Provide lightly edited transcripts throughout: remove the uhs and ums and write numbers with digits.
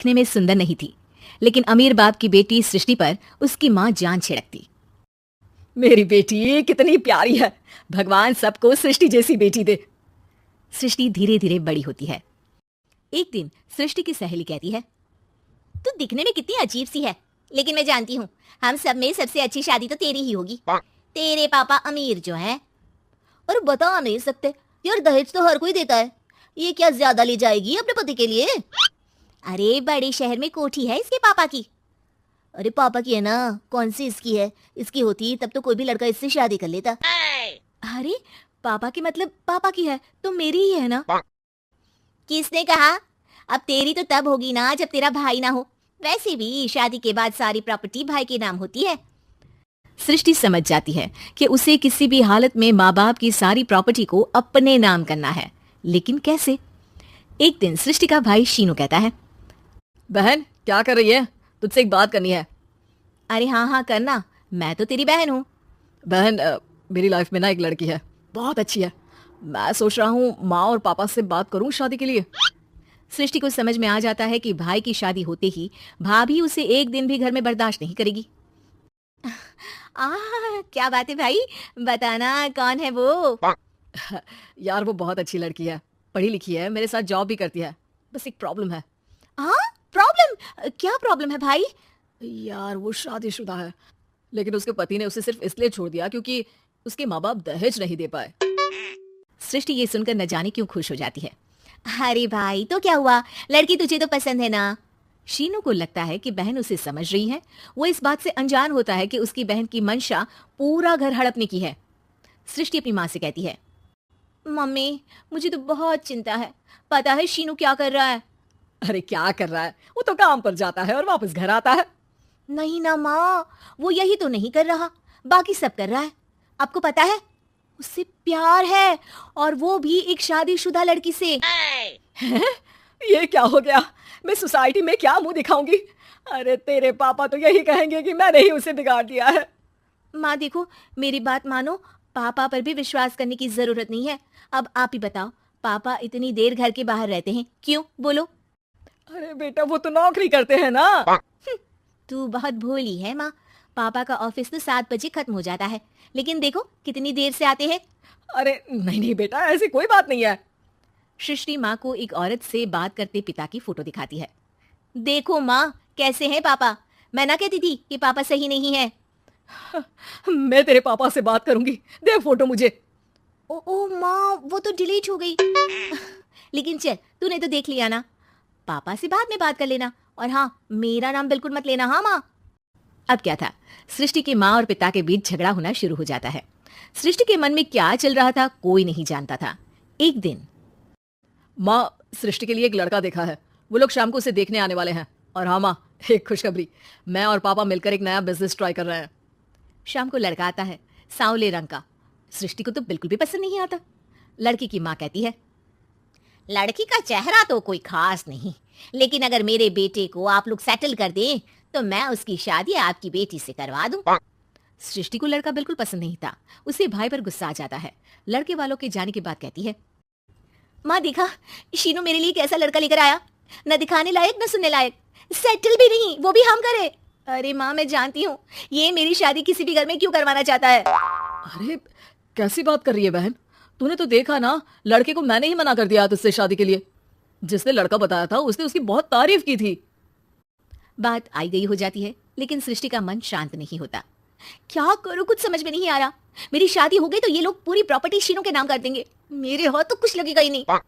दिखने में सुंदर नहीं थी, लेकिन अमीर बाप की बेटी सृष्टि पर उसकी माँ जान छिड़कती। मेरी बेटी कितनी प्यारी है, भगवान सबको सृष्टि जैसी बेटी दे। सृष्टि धीरे धीरे बड़ी होती है। एक दिन सृष्टि की सहेली कहती है, तू दिखने में कितनी अजीब सी है, लेकिन मैं जानती हूँ हम सब में सबसे अच्छी शादी तो तेरी ही होगी। तेरे पापा अमीर जो हैं। और बता नहीं सकते यार, दहेज तो हर कोई देता है, ये क्या ज्यादा ले जाएगी अपने पति के लिए? अरे बड़े शहर में कोठी है इसके पापा की। अरे पापा की है ना, कौन सी इसकी है? इसकी होती तब तो कोई भी लड़का इससे शादी कर लेता। अरे पापा की मतलब पापा की है तो मेरी ही है ना? किसने कहा? अब तेरी तो तब होगी ना जब तेरा भाई ना हो। वैसे भी शादी के बाद सारी प्रॉपर्टी भाई के नाम होती है। सृष्टि समझ जाती है कि उसे किसी भी हालत में माँ बाप की सारी प्रॉपर्टी को अपने नाम करना है, लेकिन कैसे? एक दिन सृष्टि का भाई शीनू कहता है, बहन क्या कर रही है? तुझसे एक बात करनी है। अरे हाँ हाँ करना, मैं तो तेरी बहन हूँ। बहन मेरी लाइफ में ना एक लड़की है, बहुत अच्छी है। मैं सोच रहा हूँ माँ और पापा से बात करूँ शादी के लिए। सृष्टि को समझ में आ जाता है कि भाई की शादी होते ही भाभी उसे एक दिन भी घर में बर्दाश्त नहीं करेगी। क्या बात है भाई, बताना कौन है वो? यार वो बहुत अच्छी लड़की है, पढ़ी लिखी है, मेरे साथ जॉब भी करती है। बस एक प्रॉब्लम है। प्रॉब्लम? क्या प्रॉब्लम है भाई? यार वो शादीशुदा है, लेकिन उसके पति ने उसे सिर्फ इसलिए छोड़ दिया क्योंकि उसके माँ बाप दहेज नहीं दे पाए। सृष्टि ये सुनकर न जाने क्यों खुश हो जाती है। अरे भाई तो क्या हुआ, लड़की तुझे तो पसंद है ना? शीनू को लगता है कि बहन उसे समझ रही है। वो इस बात से अनजान होता है कि उसकी बहन की मंशा पूरा घर हड़पने की है। सृष्टि अपनी माँ से कहती है, मम्मी मुझे तो बहुत चिंता है, पता है शीनू क्या कर रहा है? अरे क्या कर रहा है, वो तो काम पर जाता है और वापस घर आता है। नहीं ना माँ, वो यही तो नहीं कर रहा, बाकी सब कर रहा है। आपको पता है उससे प्यार है, और वो भी एक शादीशुदा लड़की से। ये क्या हो गया? मैं सोसाइटी में क्या मुंह दिखाऊंगी? अरे तेरे पापा तो यही कहेंगे कि मैंने ही उसे बिगाड़ दिया है। माँ देखो, मेरी बात मानो, पापा पर भी विश्वास करने की जरूरत नहीं है। अब आप ही बताओ, पापा इतनी देर घर के बाहर रहते हैं क्यों, बोलो? अरे बेटा वो तो नौकरी करते हैं ना। तू बहुत भोली है माँ, पापा का ऑफिस तो 7 बजे खत्म हो जाता है, लेकिन देखो कितनी देर से आते हैं। अरे नहीं नहीं बेटा, ऐसी कोई बात नहीं है। सृष्टि माँ को एक औरत से बात करते पिता की फोटो दिखाती है। देखो माँ कैसे हैं पापा, मैं ना कहती थी कि पापा सही नहीं है। मैं तेरे पापा से बात करूंगी, दे फोटो मुझे। ओ माँ वो तो डिलीट हो गई। लेकिन चल, तूने तो देख लिया ना, पापा से बाद में बात कर लेना, और हाँ मेरा नाम बिल्कुल मत लेना। हाँ माँ। अब क्या था, सृष्टि की माँ और पिता के बीच झगड़ा होना शुरू हो जाता है। सृष्टि के मन में क्या चल रहा था कोई नहीं जानता था। एक दिन, माँ सृष्टि के लिए एक लड़का देखा है, वो लोग शाम को उसे देखने आने वाले हैं। और हाँ माँ, एक खुशखबरी, मैं और पापा मिलकर एक नया बिजनेस ट्राई कर रहे हैं। शाम को लड़का आता है, सांवले रंग का। सृष्टि को तो बिल्कुल भी पसंद नहीं आता। लड़की की माँ कहती है, लड़की का चेहरा तो कोई खास नहीं, लेकिन अगर मेरे बेटे को आप लोग सेटल कर दें तो मैं उसकी शादी आपकी बेटी से करवा दूं। सृष्टि को लड़का बिल्कुल पसंद नहीं था। उसे भाई पर गुस्सा आ जाता है। लड़के वालों के जाने के बाद कहती है, माँ देखा शीनू मेरे लिए कैसा लड़का लेकर आया, न दिखाने लायक न सुनने लायक, सेटल भी नहीं, वो भी हम करे। अरे माँ मैं जानती हूँ ये मेरी शादी किसी भी घर में क्यों करवाना चाहता है। अरे कैसी बात कर रही है बहन, तूने तो देखा ना, लड़के को मैंने ही मना कर दिया तुझसे शादी के लिए। जिसने लड़का बताया था उसने उसकी बहुत तारीफ की थी। बात आई गई हो जाती है, लेकिन सृष्टि का मन शांत नहीं होता। क्या करूं, कुछ समझ में नहीं आ रहा। मेरी शादी हो गई तो ये लोग पूरी प्रॉपर्टी शीनू के नाम कर देंगे, मेरे हाथ तो कुछ लगेगा ही नहीं।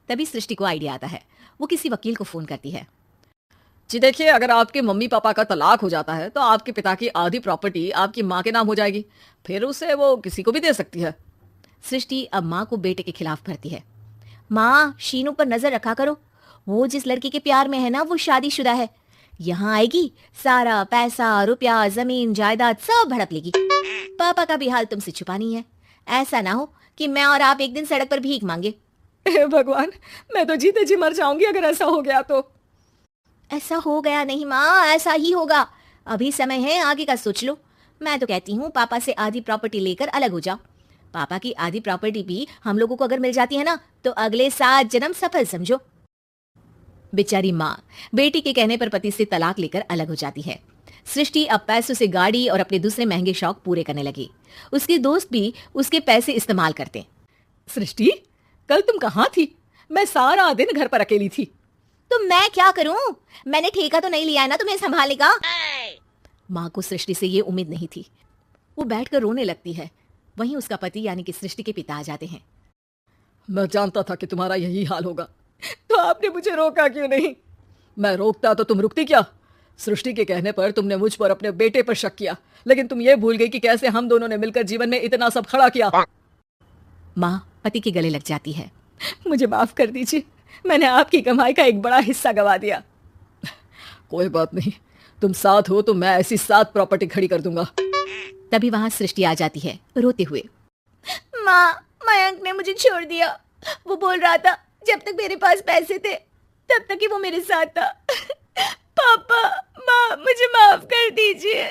तभी सृष्टि को आइडिया आता है। वो किसी वकील को फोन करती है। जी देखिए, अगर आपके मम्मी पापा का तलाक हो जाता है तो आपके पिता की आधी प्रॉपर्टी आपकी माँ के नाम हो जाएगी, फिर उसे वो किसी को भी दे सकती है। सृष्टि अब माँ को बेटे के खिलाफ भरती है। माँ शीनू पर नजर रखा करो, वो जिस लड़की के प्यार में है ना वो शादीशुदा है। यहाँ आएगी सारा पैसा रुपया जमीन जायदाद सब भड़प लेगी। पापा का भी हाल तुमसे छुपा नहीं है। ऐसा ना हो कि मैं और आप एक दिन सड़क पर भीख मांगे। भगवान, मैं तो जीते जी मर जाऊंगी अगर ऐसा हो गया तो। ऐसा हो गया नहीं माँ, ऐसा ही होगा। अभी समय है, आगे का सोच लो। मैं तो कहती हूँ पापा से आधी प्रॉपर्टी लेकर अलग हो जाओ। पापा की आधी प्रॉपर्टी भी हम लोगों को अगर मिल जाती है ना तो अगले 7 जन्म सफल समझो। बेचारी माँ बेटी के कहने पर पति से तलाक लेकर अलग हो जाती है। सृष्टि अब पैसों से गाड़ी और अपने दूसरे महंगे शौक पूरे करने लगी। उसके दोस्त भी उसके पैसे इस्तेमाल करते। सृष्टि, कल तुम कहाँ थी? मैं सारा दिन घर पर अकेली थी। तो मैं क्या करूं? मैंने ठेका तो नहीं लिया है ना तुम्हें संभालने का। माँ को सृष्टि से ये उम्मीद नहीं थी। वो बैठकर रोने लगती है। वहीं उसका पति यानी कि सृष्टि के पिता आ जाते हैं। मैं जानता था कि तुम्हारा यही हाल होगा, तो आपने मुझे रोका क्यों नहीं? मैं रोकता तो तुम रुकती क्या? सृष्टि के कहने पर तुमने मुझ पर अपने बेटे पर शक किया, लेकिन तुम ये भूल गई कि कैसे हम दोनों ने मिलकर जीवन में इतना सब खड़ा किया। माँ पति के गले लग जाती है। मुझे माफ कर दीजिए, मैंने आपकी कमाई का एक बड़ा हिस्सा गवा दिया। कोई बात नहीं, तुम साथ हो तो मैं ऐसी 7 प्रॉपर्टी खड़ी कर दूंगा। तभी वहां सृष्टि आ जाती है रोते हुए। माँ, मयंक ने मुझे छोड़ दिया। वो बोल रहा था जब तक मेरे पास पैसे थे तब तक ही वो मेरे साथ था। पापा, माँ, मुझे माफ कर दीजिए।